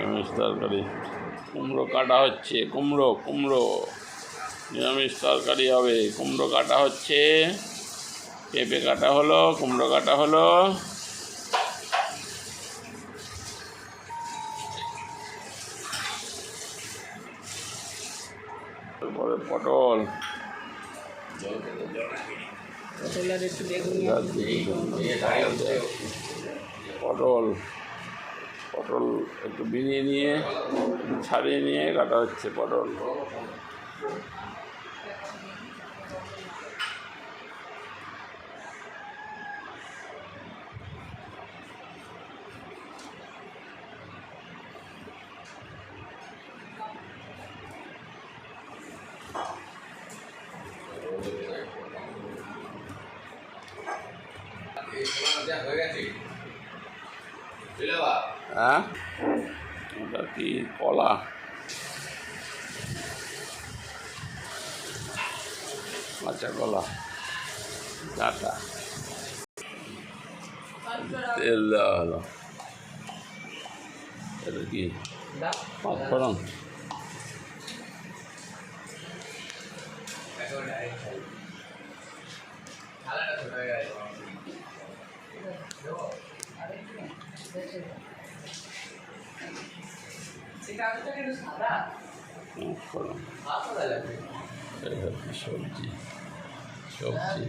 নিরামিষ তরকারি। কুমড়ো কাটা হচ্ছে, কুমড়ো নিরামিষ তরকারি হবে। কুমড়ো কাটা হচ্ছে, পেঁপে কাটা হলো, কুমড়ো কাটা হলো। তারপরে পটল, পটল একটু বিনিয়ে নিয়ে ছাড়িয়ে নিয়ে কাটা হচ্ছে পটল। হ্যাঁ, ওটা কি কলা? কাঁচা কলা কাটা, তেল দেওয়া হলো। এটা কি পাঁচফোড়ন? সবজি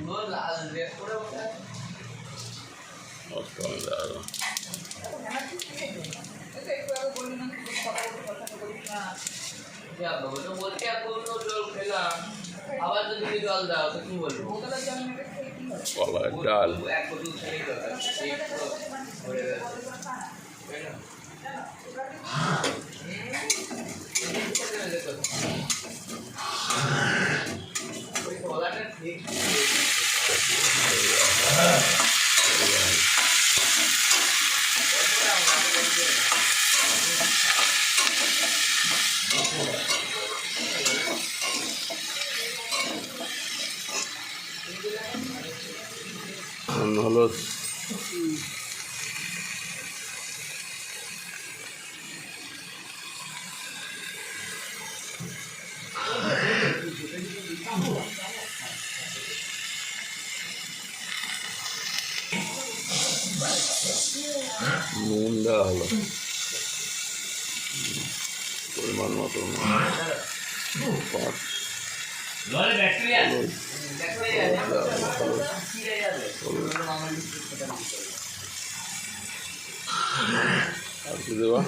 কলার ডাল, হলুদ, নুন দেওয়া হলো পরিমাণ মতো, আর কি দেওয়া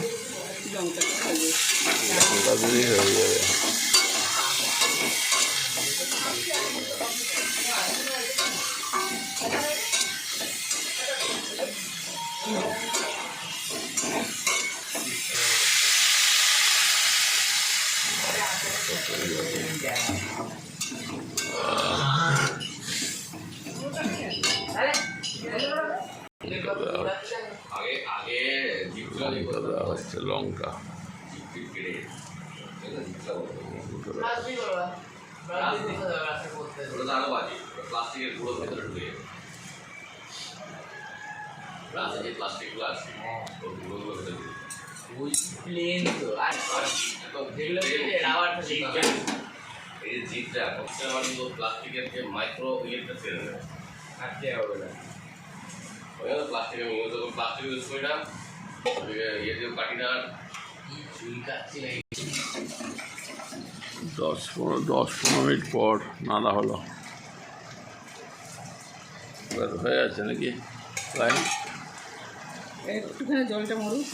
লঙ্কা দিলেই হয়ে যাবে। দেওয়া হচ্ছে লঙ্কা, প্লাস্টিকের যে মাইক্রো ইয়েটা ছেড়ে দেবে, হবে না প্লাস্টিক। আমি প্লাস্টিক ইউজ করি না, ইয়ে দিয়ে কাটি না, চুল কাটছি না। 10-15 মিনিট পর নাড়া হলো, হয়ে যাচ্ছে নাকি প্রায়। একটুখানি জলটা মরুক,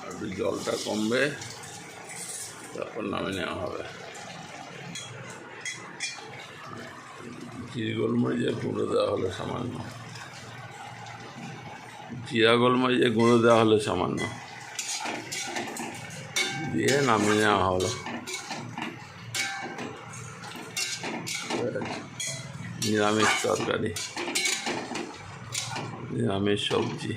একটু জলটা কমবে, তারপর নামে নেওয়া হবে। জিরে গোলমরিচের গুঁড়ো দেওয়া হলো সামান্য, জিরা গোলমরিচের গুঁড়ো দেওয়া হলো সামান্য, দিয়ে নামিয়ে নেওয়া হলো। নিরামিষ তরকারি, নিরামিষ সবজি।